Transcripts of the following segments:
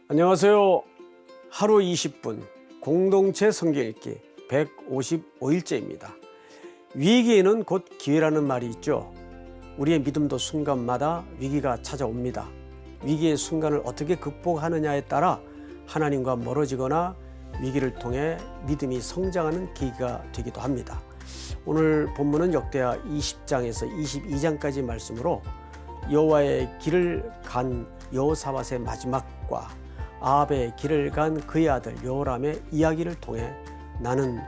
안녕하세요. 하루 20분 공동체 성경 읽기 155일째입니다. 위기에는 곧 기회라는 말이 있죠. 우리의 믿음도 순간마다 위기가 찾아옵니다. 위기의 순간을 어떻게 극복하느냐에 따라 하나님과 멀어지거나 위기를 통해 믿음이 성장하는 계기가 되기도 합니다. 오늘 본문은 역대하 20장에서 22장까지 말씀으로 여호와의 길을 간 여호사밧의 마지막과 아합의 길을 간 그의 아들 여호람의 이야기를 통해 나는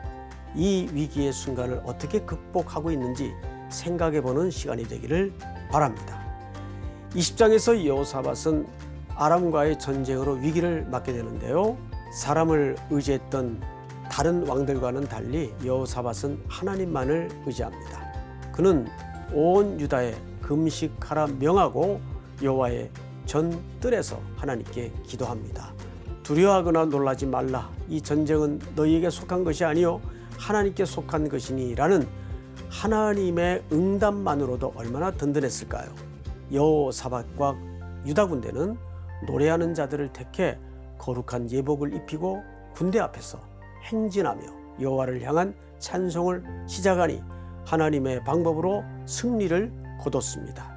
이 위기의 순간을 어떻게 극복하고 있는지 생각해보는 시간이 되기를 바랍니다. 20장에서 여호사밧은 아람과의 전쟁으로 위기를 맞게 되는데요. 사람을 의지했던 다른 왕들과는 달리 여호사밧은 하나님만을 의지합니다. 그는 온 유다에 금식하라 명하고 여호와의 전 뜰에서 하나님께 기도합니다. 두려워하거나 놀라지 말라. 이 전쟁은 너희에게 속한 것이 아니요 하나님께 속한 것이니라는 하나님의 응답만으로도 얼마나 든든했을까요? 여호사밧과 유다 군대는 노래하는 자들을 택해 거룩한 예복을 입히고 군대 앞에서 행진하며 여호와를 향한 찬송을 시작하니 하나님의 방법으로 승리를 거뒀습니다.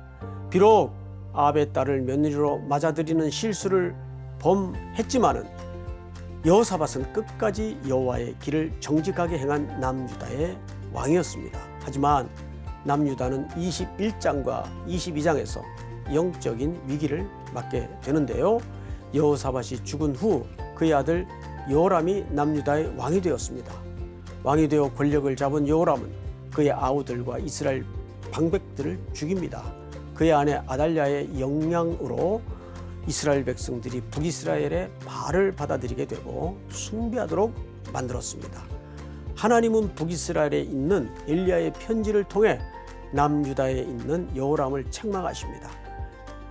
비록 아합의 딸을 며느리로 맞아들이는 실수를 범했지만은 여호사밧은 끝까지 여호와의 길을 정직하게 행한 남유다의 왕이었습니다. 하지만 남유다는 21장과 22장에서 영적인 위기를 맞게 되는데요. 여호사밧이 죽은 후 그의 아들 여호람이 남유다의 왕이 되었습니다. 왕이 되어 권력을 잡은 여호람은 그의 아우들과 이스라엘 방백들을 죽입니다. 그의 아내 아달랴의 영향으로 이스라엘 백성들이 북이스라엘의 바알을 받아들이게 되고 숭배하도록 만들었습니다. 하나님은 북이스라엘에 있는 엘리야의 편지를 통해 남유다에 있는 여호람을 책망하십니다.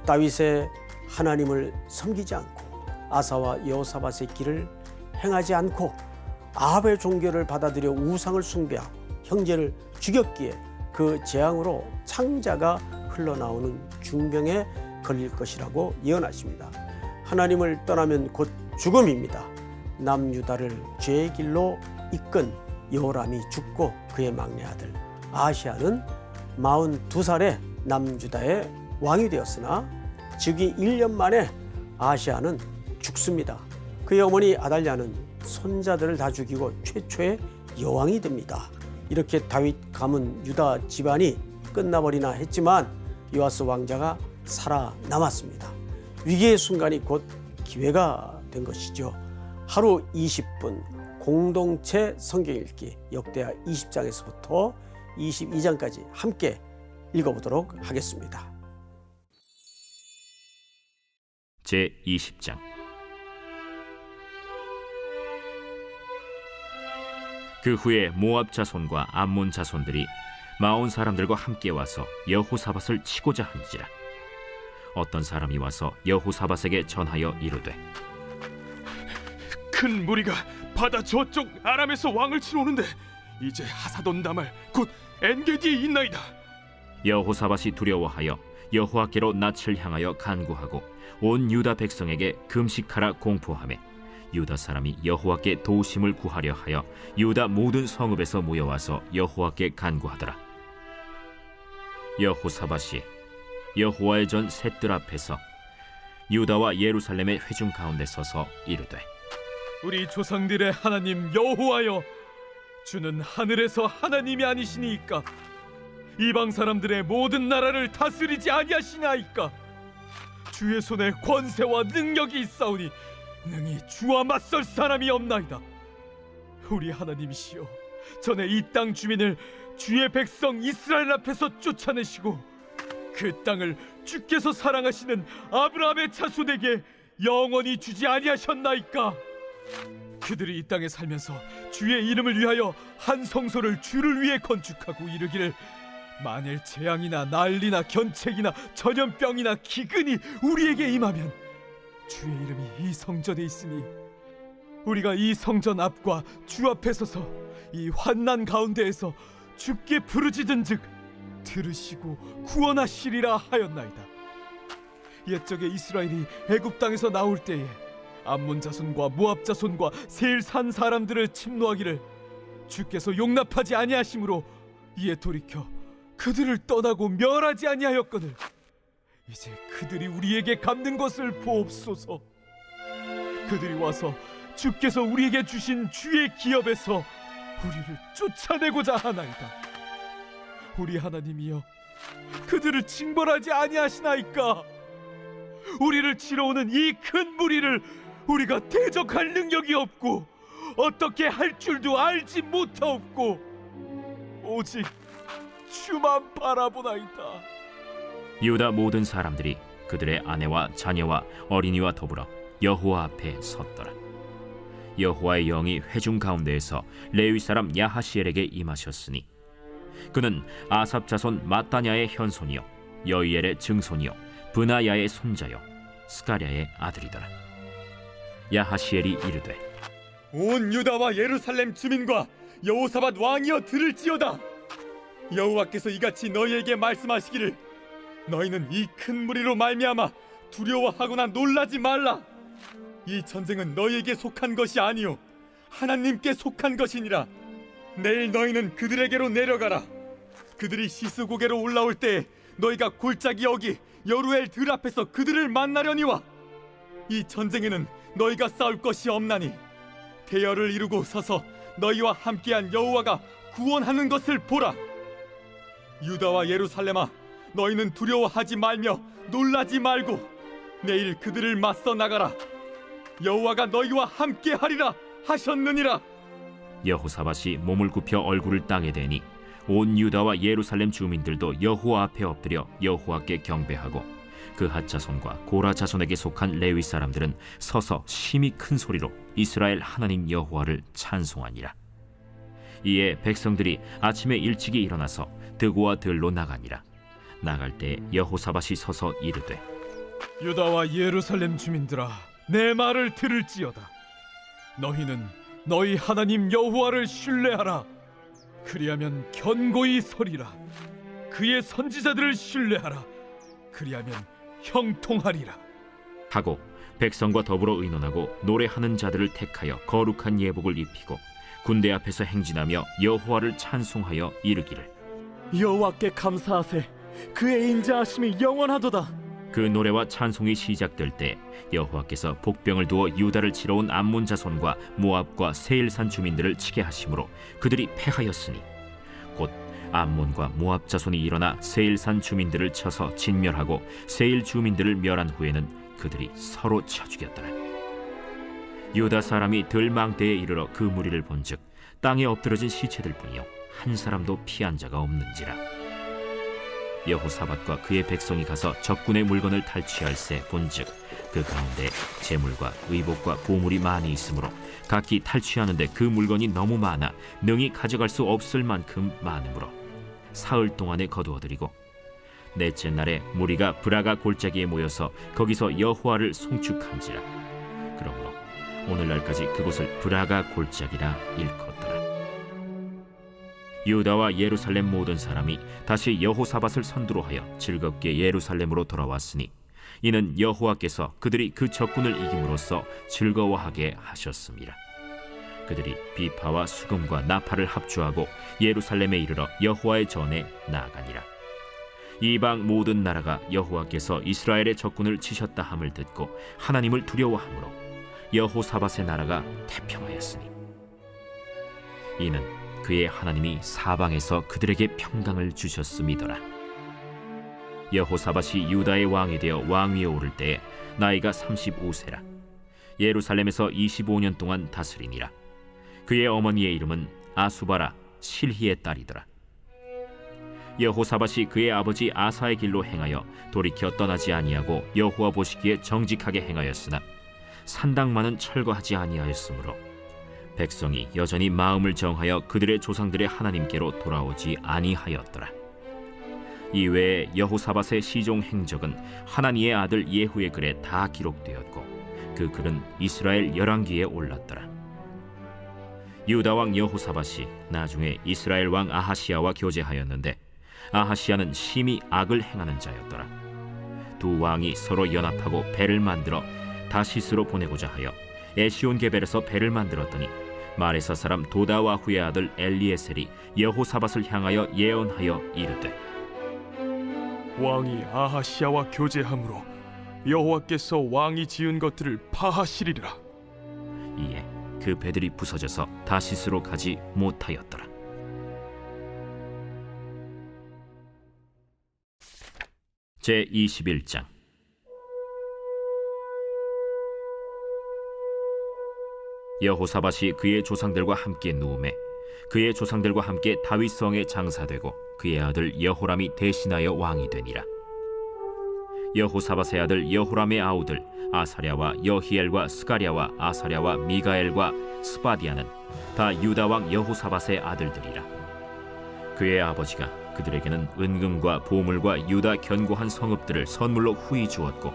다윗의 하나님을 섬기지 않고 아사와 여호사밧의 길을 행하지 않고 아합의 종교를 받아들여 우상을 숭배하고 형제를 죽였기에 그 재앙으로 창자가 흘러나오는 중병에 걸릴 것이라고 예언하십니다. 하나님을 떠나면 곧 죽음입니다. 남유다를 죄의 길로 이끈 여호람이 죽고 그의 막내 아들 아하시야는 42살에 남유다의 왕이 되었으나 즉위 1년 만에 아하시야는 죽습니다. 그의 어머니 아달랴는 손자들을 다 죽이고 최초의 여왕이 됩니다. 이렇게 다윗 가문 유다 집안이 끝나버리나 했지만 요아스 왕자가 살아남았습니다. 위기의 순간이 곧 기회가 된 것이죠. 하루 20분 공동체 성경 읽기 역대하 20장에서부터 22장까지 함께 읽어보도록 하겠습니다. 제20장. 그 후에 모압 자손과 암몬 자손들이 마온 사람들과 함께 와서 여호사밧을 치고자 한지라. 어떤 사람이 와서 여호사밧에게 전하여 이르되, 큰 무리가 바다 저쪽 아람에서 왕을 치러 오는데 이제 하사돈 다말 곧 엔게디에 있나이다. 여호사밧이 두려워하여 여호와께로 낯을 향하여 간구하고 온 유다 백성에게 금식하라 공포하매 유다 사람이 여호와께 도우심을 구하려 하여 유다 모든 성읍에서 모여와서 여호와께 간구하더라. 여호사밧이 여호와의 전 셋들 앞에서 유다와 예루살렘의 회중 가운데 서서 이르되, 우리 조상들의 하나님 여호와여, 주는 하늘에서 하나님이 아니시니이까? 이방 사람들의 모든 나라를 다스리지 아니하시나이까? 주의 손에 권세와 능력이 있사오니 능히 주와 맞설 사람이 없나이다. 우리 하나님이시여, 전에 이 땅 주민을 주의 백성 이스라엘 앞에서 쫓아내시고 그 땅을 주께서 사랑하시는 아브라함의 자손에게 영원히 주지 아니하셨나이까? 그들이 이 땅에 살면서 주의 이름을 위하여 한 성소를 주를 위해 건축하고 이르기를, 만일 재앙이나 난리나 견책이나 전염병이나 기근이 우리에게 임하면 주의 이름이 이 성전에 있으니 우리가 이 성전 앞과 주 앞에 서서 이 환난 가운데에서 주께 부르짖은즉 들으시고 구원하시리라 하였나이다. 옛적에 이스라엘이 애굽 땅에서 나올 때에 암몬 자손과 모압 자손과 세일 산 사람들을 침노하기를 주께서 용납하지 아니하심으로 이에 돌이켜 그들을 떠나고 멸하지 아니하였거늘 이제 그들이 우리에게 갚는 것을 보옵소서. 그들이 와서 주께서 우리에게 주신 주의 기업에서 우리를 쫓아내고자 하나이다. 우리 하나님이여, 그들을 징벌하지 아니하시나이까? 우리를 치러 오는 이 큰 무리를 우리가 대적할 능력이 없고 어떻게 할 줄도 알지 못하옵고 오직 주만 바라보나이다. 유다 모든 사람들이 그들의 아내와 자녀와 어린이와 더불어 여호와 앞에 섰더라. 여호와의 영이 회중 가운데에서 레위 사람 야하시엘에게 임하셨으니 그는 아삽 자손 마따냐의 현손이요 여이엘의 증손이요 브나야의 손자요 스가랴의 아들이더라. 야하시엘이 이르되 온 유다와 예루살렘 주민과 여호사밧 왕이여 들을지어다. 여호와께서 이같이 너희에게 말씀하시기를 너희는 이 큰 무리로 말미암아 두려워하거나 놀라지 말라. 이 전쟁은 너희에게 속한 것이 아니요 하나님께 속한 것이니라. 내일 너희는 그들에게로 내려가라. 그들이 시스고개로 올라올 때 너희가 골짜기 여기 여루엘 들 앞에서 그들을 만나려니와 이 전쟁에는 너희가 싸울 것이 없나니 대열을 이루고 서서 너희와 함께한 여호와가 구원하는 것을 보라. 유다와 예루살렘아, 너희는 두려워하지 말며 놀라지 말고 내일 그들을 맞서 나가라. 여호와가 너희와 함께하리라 하셨느니라. 여호사밧이 몸을 굽혀 얼굴을 땅에 대니 온 유다와 예루살렘 주민들도 여호와 앞에 엎드려 여호와께 경배하고 그핫 자손과 고라 자손에게 속한 레위 사람들은 서서 심히 큰 소리로 이스라엘 하나님 여호와를 찬송하니라. 이에 백성들이 아침에 일찍이 일어나서 드고와 들로 나가니라. 나갈 때 여호사밧이 서서 이르되 유다와 예루살렘 주민들아, 내 말을 들을지어다. 너희는 너희 하나님 여호와를 신뢰하라. 그리하면 견고히 서리라. 그의 선지자들을 신뢰하라. 그리하면 형통하리라. 하고 백성과 더불어 의논하고 노래하는 자들을 택하여 거룩한 예복을 입히고 군대 앞에서 행진하며 여호와를 찬송하여 이르기를 여호와께 감사하세. 그의 인자하심이 영원하도다. 그 노래와 찬송이 시작될 때 여호와께서 복병을 두어 유다를 치러 온 암몬 자손과 모압과 세일산 주민들을 치게 하심으로 그들이 패하였으니 곧 암몬과 모압 자손이 일어나 세일산 주민들을 쳐서 진멸하고 세일 주민들을 멸한 후에는 그들이 서로 쳐 죽였더라. 유다 사람이 들망대에 이르러 그 무리를 본즉 땅에 엎드러진 시체들 뿐이요 한 사람도 피한 자가 없는지라. 여호사밧과 그의 백성이 가서 적군의 물건을 탈취할새 본즉 그 가운데 재물과 의복과 보물이 많이 있으므로 각기 탈취하는데 그 물건이 너무 많아 능히 가져갈 수 없을 만큼 많으므로 사흘 동안에 거두어들이고 넷째 날에 무리가 브라가 골짜기에 모여서 거기서 여호와를 송축한지라. 그러므로 오늘날까지 그곳을 브라가 골짜기라 일컫더라. 유다와 예루살렘 모든 사람이 다시 여호사밧을 선두로 하여 즐겁게 예루살렘으로 돌아왔으니 이는 여호와께서 그들이 그 적군을 이김으로써 즐거워하게 하셨습니다. 그들이 비파와 수금과 나팔을 합주하고 예루살렘에 이르러 여호와의 전에 나아가니라. 이방 모든 나라가 여호와께서 이스라엘의 적군을 치셨다 함을 듣고 하나님을 두려워하므로 여호사밧의 나라가 태평하였으니 이는 그의 하나님이 사방에서 그들에게 평강을 주셨음이더라. 여호사밧이 유다의 왕이 되어 왕위에 오를 때에 나이가 35세라. 예루살렘에서 25년 동안 다스리니라. 그의 어머니의 이름은 아수바라 실히의 딸이더라. 여호사밧이 그의 아버지 아사의 길로 행하여 돌이켜 떠나지 아니하고 여호와 보시기에 정직하게 행하였으나 산당만은 철거하지 아니하였으므로 백성이 여전히 마음을 정하여 그들의 조상들의 하나님께로 돌아오지 아니하였더라. 이외에 여호사밧의 시종 행적은 하나니의 아들 예후의 글에 다 기록되었고 그 글은 이스라엘 열왕기에 올랐더라. 유다 왕 여호사밧이 나중에 이스라엘 왕 아하시야와 교제하였는데 아하시야는 심히 악을 행하는 자였더라. 두 왕이 서로 연합하고 배를 만들어 다시스로 보내고자 하여 에시온 게벨에서 배를 만들었더니 마레사 사람 도다와후의 아들 엘리에셀이 여호사밧을 향하여 예언하여 이르되 왕이 아하시야와 교제함으로 여호와께서 왕이 지은 것들을 파하시리라. 이에 그 배들이 부서져서 다시스로 가지 못하였더라. 제 21장. 여호사밧이 그의 조상들과 함께 누우매 그의 조상들과 함께 다윗성에 장사되고 그의 아들 여호람이 대신하여 왕이 되니라. 여호사밧의 아들 여호람의 아우들 아사랴와 여히엘과 스가랴와 아사랴와 미가엘과 스바디아는 다 유다 왕 여호사밧의 아들들이라. 그의 아버지가 그들에게는 은금과 보물과 유다 견고한 성읍들을 선물로 후히 주었고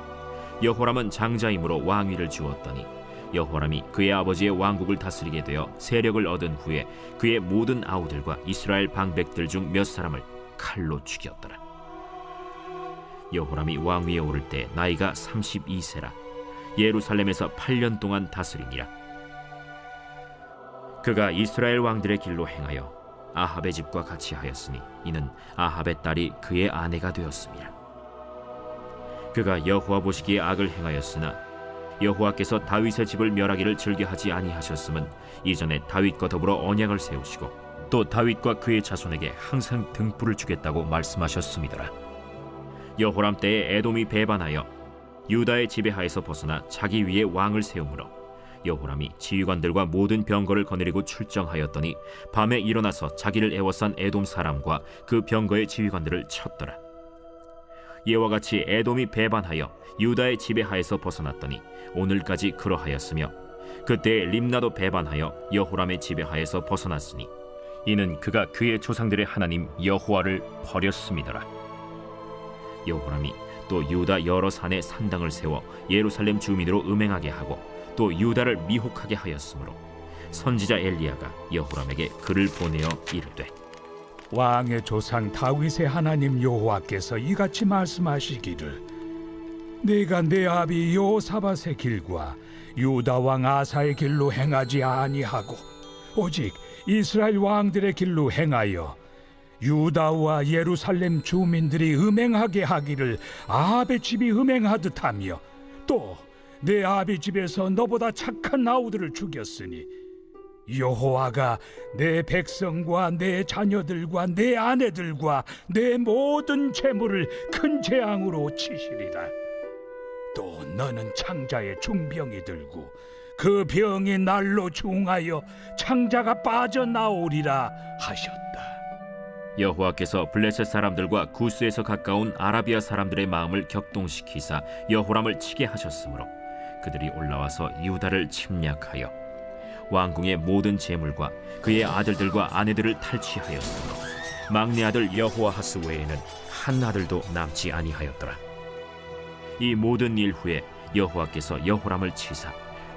여호람은 장자임으로 왕위를 주었더니 여호람이 그의 아버지의 왕국을 다스리게 되어 세력을 얻은 후에 그의 모든 아우들과 이스라엘 방백들 중 몇 사람을 칼로 죽였더라. 여호람이 왕위에 오를 때 나이가 32세라 예루살렘에서 8년 동안 다스리니라. 그가 이스라엘 왕들의 길로 행하여 아합의 집과 같이 하였으니 이는 아합의 딸이 그의 아내가 되었습니다. 그가 여호와 보시기에 악을 행하였으나 여호와께서 다윗의 집을 멸하기를 즐겨하지 아니하셨음은 이전에 다윗과 더불어 언약을 세우시고 또 다윗과 그의 자손에게 항상 등불을 주겠다고 말씀하셨음이더라. 여호람 때에 에돔이 배반하여 유다의 지배하에서 벗어나 자기 위에 왕을 세우므로 여호람이 지휘관들과 모든 병거를 거느리고 출정하였더니 밤에 일어나서 자기를 애워싼 에돔 사람과 그 병거의 지휘관들을 쳤더라. 이와 같이 에돔이 배반하여 유다의 지배하에서 벗어났더니 오늘까지 그러하였으며 그때 림나도 배반하여 여호람의 지배하에서 벗어났으니 이는 그가 그의 조상들의 하나님 여호와를 버렸음이더라. 여호람이 또 유다 여러 산에 산당을 세워 예루살렘 주민으로 음행하게 하고 또 유다를 미혹하게 하였으므로 선지자 엘리야가 여호람에게 글을 보내어 이르되 왕의 조상 다윗의 하나님 여호와께서 이같이 말씀하시기를 내가 내 아비 여호사밧의 길과 유다 왕 아사의 길로 행하지 아니하고 오직 이스라엘 왕들의 길로 행하여 유다와 예루살렘 주민들이 음행하게 하기를 아합의 집이 음행하듯 하며 또 내 아비 집에서 너보다 착한 아우들을 죽였으니 여호와가 내 백성과 내 자녀들과 내 아내들과 내 모든 재물을 큰 재앙으로 치시리라. 또 너는 창자에 중병이 들고 그 병이 날로 중하여 창자가 빠져나오리라 하셨다. 여호와께서 블레셋 사람들과 구스에서 가까운 아라비아 사람들의 마음을 격동시키사 여호람을 치게 하셨으므로 그들이 올라와서 유다를 침략하여 왕궁의 모든 재물과 그의 아들들과 아내들을 탈취하였으므로 막내 아들 여호아하스 외에는 한 아들도 남지 아니하였더라. 이 모든 일 후에 여호와께서 여호람을 치사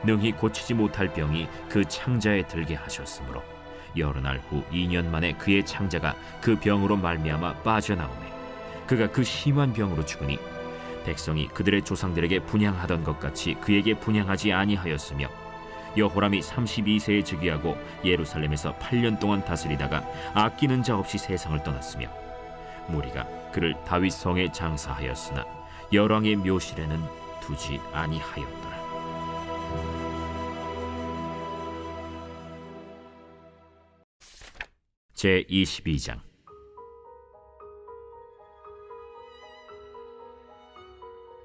능히 고치지 못할 병이 그 창자에 들게 하셨으므로 여러 날 후 2년 만에 그의 창자가 그 병으로 말미암아 빠져나오매 그가 그 심한 병으로 죽으니 백성이 그들의 조상들에게 분향하던 것 같이 그에게 분향하지 아니하였으며 여호람이 32세에 즉위하고 예루살렘에서 8년 동안 다스리다가 아끼는 자 없이 세상을 떠났으며 무리가 그를 다윗 성에 장사하였으나 열왕의 묘실에는 두지 아니하였더라. 제 22장.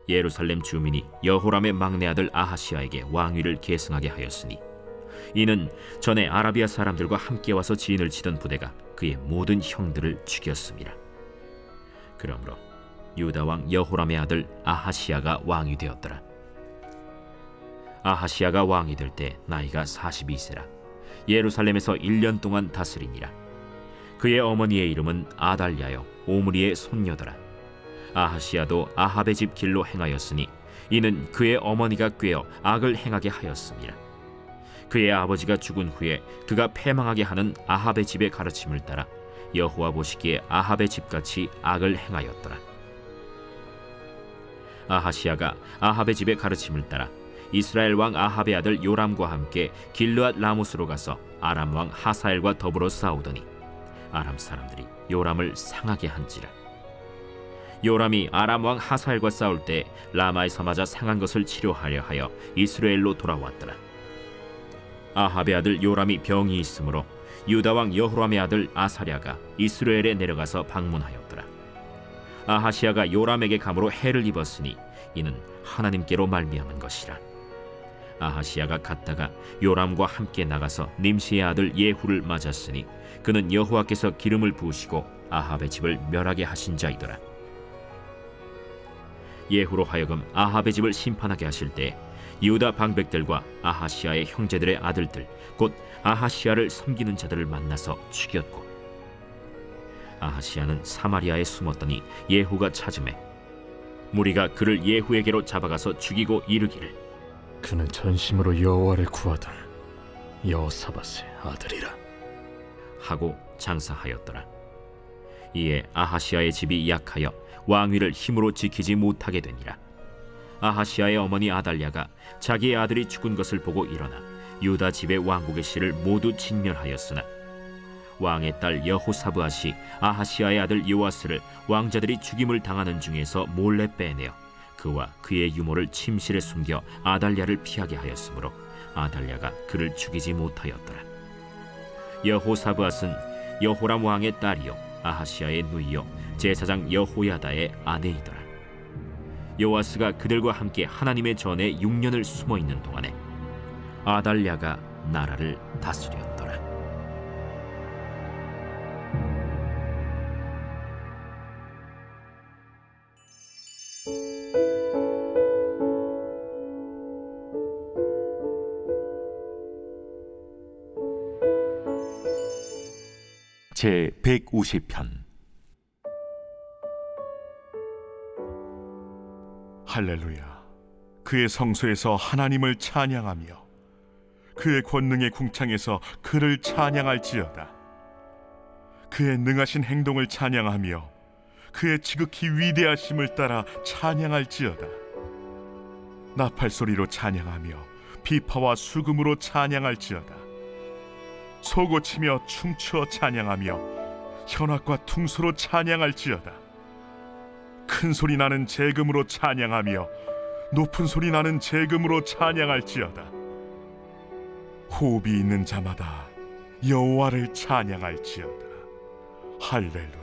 예루살렘 주민이 여호람의 막내 아들 아하시아에게 왕위를 계승하게 하였으니 이는 전에 아라비아 사람들과 함께 와서 진을 치던 부대가 그의 모든 형들을 죽였습니다. 그러므로 유다 왕 여호람의 아들 아하시아가 왕이 되었더라. 아하시아가 왕이 될 때 나이가 42세라 예루살렘에서 1년 동안 다스리니라. 그의 어머니의 이름은 아달랴요 오므리의 손녀더라. 아하시아도 아합의 집 길로 행하였으니 이는 그의 어머니가 꾀어 악을 행하게 하였습니다. 그의 아버지가 죽은 후에 그가 패망하게 하는 아합의 집의 가르침을 따라 여호와 보시기에 아합의 집같이 악을 행하였더라. 아하시아가 아합의 집의 가르침을 따라 이스라엘 왕 아합의 아들 요람과 함께 길르앗 라모스로 가서 아람 왕 하사엘과 더불어 싸우더니 아람 사람들이 요람을 상하게 한지라. 요람이 아람 왕 하사엘과 싸울 때 라마에서 맞아 상한 것을 치료하려 하여 이스라엘로 돌아왔더라. 아합의 아들 요람이 병이 있으므로 유다 왕 여호람의 아들 아사랴가 이스라엘에 내려가서 방문하였더라. 아하시아가 요람에게 감으로 해를 입었으니 이는 하나님께로 말미암은 것이라. 아하시아가 갔다가 요람과 함께 나가서 님시의 아들 예후를 맞았으니 그는 여호와께서 기름을 부으시고 아합의 집을 멸하게 하신 자이더라. 예후로 하여금 아합의 집을 심판하게 하실 때 유다 방백들과 아하시아의 형제들의 아들들 곧 아하시아를 섬기는 자들을 만나서 죽였고, 아하시아는 사마리아에 숨었더니 예후가 찾음에 무리가 그를 예후에게로 잡아가서 죽이고 이르기를 그는 전심으로 여호와를 구하던 여호사밧의 아들이라. 하고 장사하였더라. 이에 아하시아의 집이 약하여 왕위를 힘으로 지키지 못하게 되니라. 아하시아의 어머니 아달랴가 자기의 아들이 죽은 것을 보고 일어나 유다 집의 왕국의 씨를 모두 진멸하였으나 왕의 딸 여호사브앗이 아하시아의 아들 요아스를 왕자들이 죽임을 당하는 중에서 몰래 빼내어 그와 그의 유모를 침실에 숨겨 아달랴를 피하게 하였으므로 아달랴가 그를 죽이지 못하였더라. 여호사브앗은 여호람 왕의 딸이요 아하시아의 누이요 제사장 여호야다의 아내이더라. 요아스가 그들과 함께 하나님의 전에 6년을 숨어 있는 동안에 아달랴가 나라를 다스렸더라. 제 150편 할렐루야. 그의 성소에서 하나님을 찬양하며 그의 권능의 궁창에서 그를 찬양할지어다. 그의 능하신 행동을 찬양하며 그의 지극히 위대하심을 따라 찬양할지어다. 나팔소리로 찬양하며 비파와 수금으로 찬양할지어다. 소고치며 춤추어 찬양하며 현악과 퉁소로 찬양할지어다. 큰 소리 나는 재금으로 찬양하며 높은 소리 나는 재금으로 찬양할지어다. 호흡이 있는 자마다 여호와를 찬양할지어다. 할렐루야.